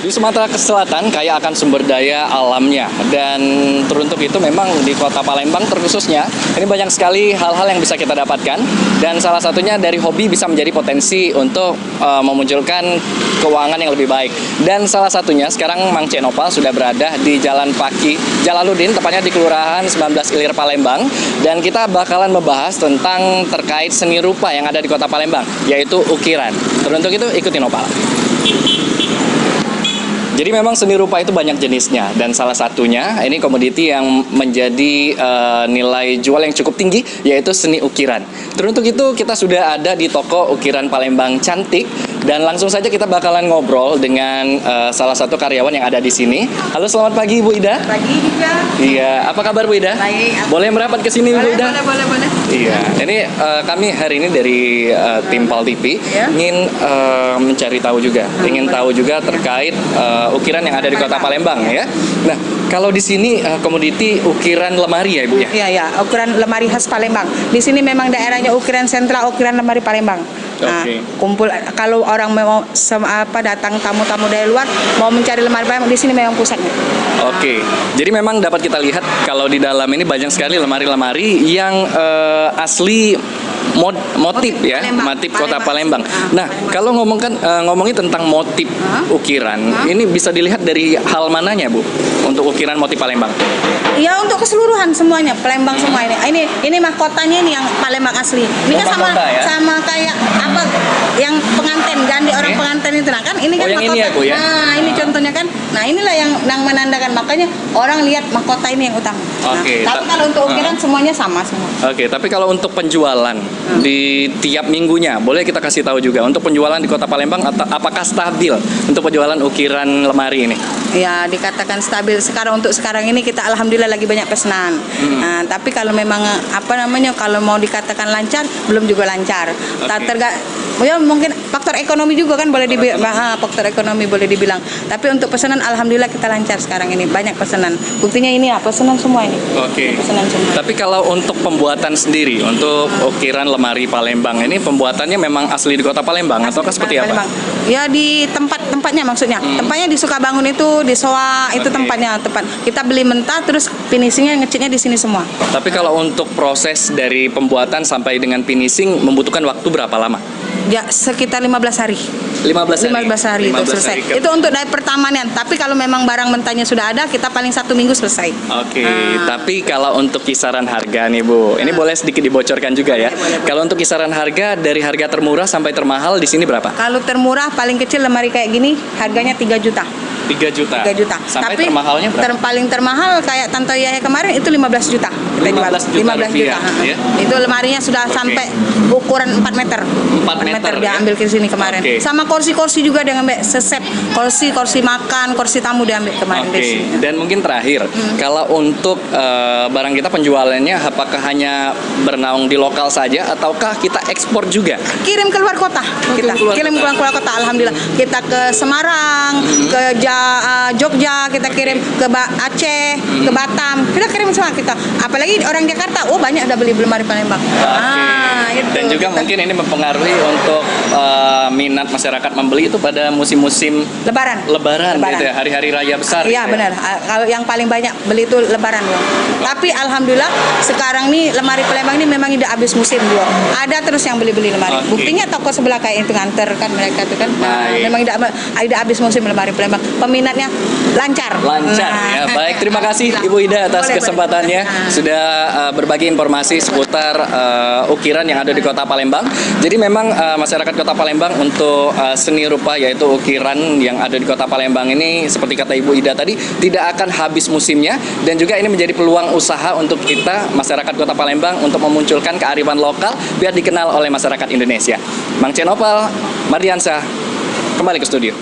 Di Sumatera Selatan kaya akan sumber daya alamnya, dan teruntuk itu memang di kota Palembang terkhususnya ini banyak sekali hal-hal yang bisa kita dapatkan, dan salah satunya dari hobi bisa menjadi potensi untuk memunculkan keuangan yang lebih baik. Dan salah satunya sekarang Mang Cenopal sudah berada di Jalan Paki Jalaluddin, tepatnya di Kelurahan 19 Ilir Palembang, dan kita bakalan membahas tentang terkait seni rupa yang ada di kota Palembang, yaitu ukiran. Teruntuk itu ikutin Opal. Jadi memang seni rupa itu banyak jenisnya, dan salah satunya ini komoditi yang menjadi nilai jual yang cukup tinggi, yaitu seni ukiran. Teruntuk itu kita sudah ada di toko ukiran Palembang Cantik, dan langsung saja kita bakalan ngobrol dengan salah satu karyawan yang ada di sini. Halo, selamat pagi Bu Ida. Pagi juga. Iya, apa kabar Bu Ida? Baik. Boleh merapat ke sini Bu Ida? Boleh. Iya, ini kami hari ini dari tim Pal TV Ya. ingin mencari tahu juga, ingin tahu juga terkait ukiran yang ada di kota Palembang ya. Nah, kalau di sini komoditi ukiran lemari ya Ibu ya? Iya, ukiran lemari khas Palembang. Di sini memang daerahnya ukiran sentral, ukiran lemari Palembang. Nah, Oke. kumpul kalau orang mau datang tamu-tamu dari luar mau mencari lemari Palembang, di sini memang pusatnya. Oke, jadi memang dapat kita lihat kalau di dalam ini banyak sekali lemari-lemari yang asli motif ya, Palembang. motif kota Palembang. Palembang. Nah, kalau ngomongin tentang motif ukiran, ini bisa dilihat dari hal mananya Bu untuk ukiran motif Palembang? Ya, untuk keseluruhan semuanya Palembang semua ini. Ini mahkotanya ini yang Palembang asli. Ini kan sama Mahkota, ya? sama kayak apa yang pengantin gandhi orang pengantin itu nah kan ini kan yang mahkota. ini ya, Bu, ya? Nah, ini contohnya kan. Nah, inilah yang menandakan, makanya orang lihat mahkota ini yang utama. Oke, Tapi kalau untuk ukiran semuanya sama semua. Oke, tapi kalau untuk penjualan di tiap minggunya, boleh kita kasih tahu juga untuk penjualan di kota Palembang apakah stabil untuk penjualan ukiran lemari ini? Ya, dikatakan stabil. Untuk sekarang ini kita alhamdulillah lagi banyak pesanan. Nah, tapi kalau memang kalau mau dikatakan lancar, belum juga lancar. Ya, mungkin faktor ekonomi juga kan boleh dibilang. Faktor ekonomi boleh dibilang. Tapi untuk pesanan alhamdulillah kita lancar sekarang ini, banyak pesanan. Buktinya ini pesanan semua ini. Oke. Pesanan semua. Tapi kalau untuk pembuatan sendiri, untuk ukiran lemari Palembang ini pembuatannya memang asli di kota Palembang ataukah seperti apa? Palembang. Ya, di tempatnya maksudnya. Tempatnya di Sukabangun itu, di Soa itu tempatnya. Kita beli mentah, terus finishingnya ngecitnya di sini semua. Tapi kalau untuk proses dari pembuatan sampai dengan finishing membutuhkan waktu berapa lama? Ya, sekitar 15 hari. 15 hari? 15 hari itu selesai. Itu untuk dari pertamanya. Tapi kalau memang barang mentahnya sudah ada, kita paling 1 minggu selesai. Oke, tapi kalau untuk kisaran harga nih Bu, ini boleh sedikit dibocorkan juga ya. Kalau untuk kisaran harga dari harga termurah sampai termahal di sini berapa? Kalau termurah paling kecil lemari kayak gini harganya 3 juta. 3 juta. 3 juta. Sampai Tapi termahalnya berapa? paling termahal kayak Tanto Yahya kemarin itu 15 juta. Kita 15 jual. juta rupiah, ya? Itu lemarinya sudah sampai ukuran 4 meter. 4 meter dia ya? ambil ke sini kemarin. Oke. Sama kursi-kursi juga dia ngambil sesep. Kursi makan, kursi tamu dia ambil kemarin. Oke, dan mungkin terakhir, kalau untuk barang kita penjualannya apakah hanya bernaung di lokal saja ataukah kita ekspor juga? Kirim ke luar kota. Kita kirim ke luar kota, alhamdulillah. Kita ke Semarang, ke Jogja, kita kirim ke Aceh, ke Batam. Kita kirim semua kita. Apalagi orang Jakarta, banyak udah beli lemari Palembang. Itu. Dan juga mungkin ini mempengaruhi untuk minat masyarakat membeli itu pada musim-musim Lebaran gitu ya, hari-hari raya besar. Iya, gitu ya. benar. Kalau yang paling banyak beli itu Lebaran doang. Tapi alhamdulillah sekarang nih lemari Palembang ini memang tidak habis musim doang. Ada terus yang beli-beli lemari. Oke. Buktinya toko sebelah kayak itu nganter kan mereka itu kan. Baik. Memang tidak habis musim lemari Palembang. Peminatnya lancar. Ya. Baik, terima kasih Ibu Ida atas kesempatannya sudah berbagi informasi seputar ukiran yang ada di kota Palembang. Jadi memang masyarakat kota Palembang untuk seni rupa yaitu ukiran yang ada di kota Palembang ini seperti kata Ibu Ida tadi tidak akan habis musimnya, dan juga ini menjadi peluang usaha untuk kita masyarakat kota Palembang untuk memunculkan kearifan lokal biar dikenal oleh masyarakat Indonesia. Mang Cenopal, Mardiansyah, kembali ke studio.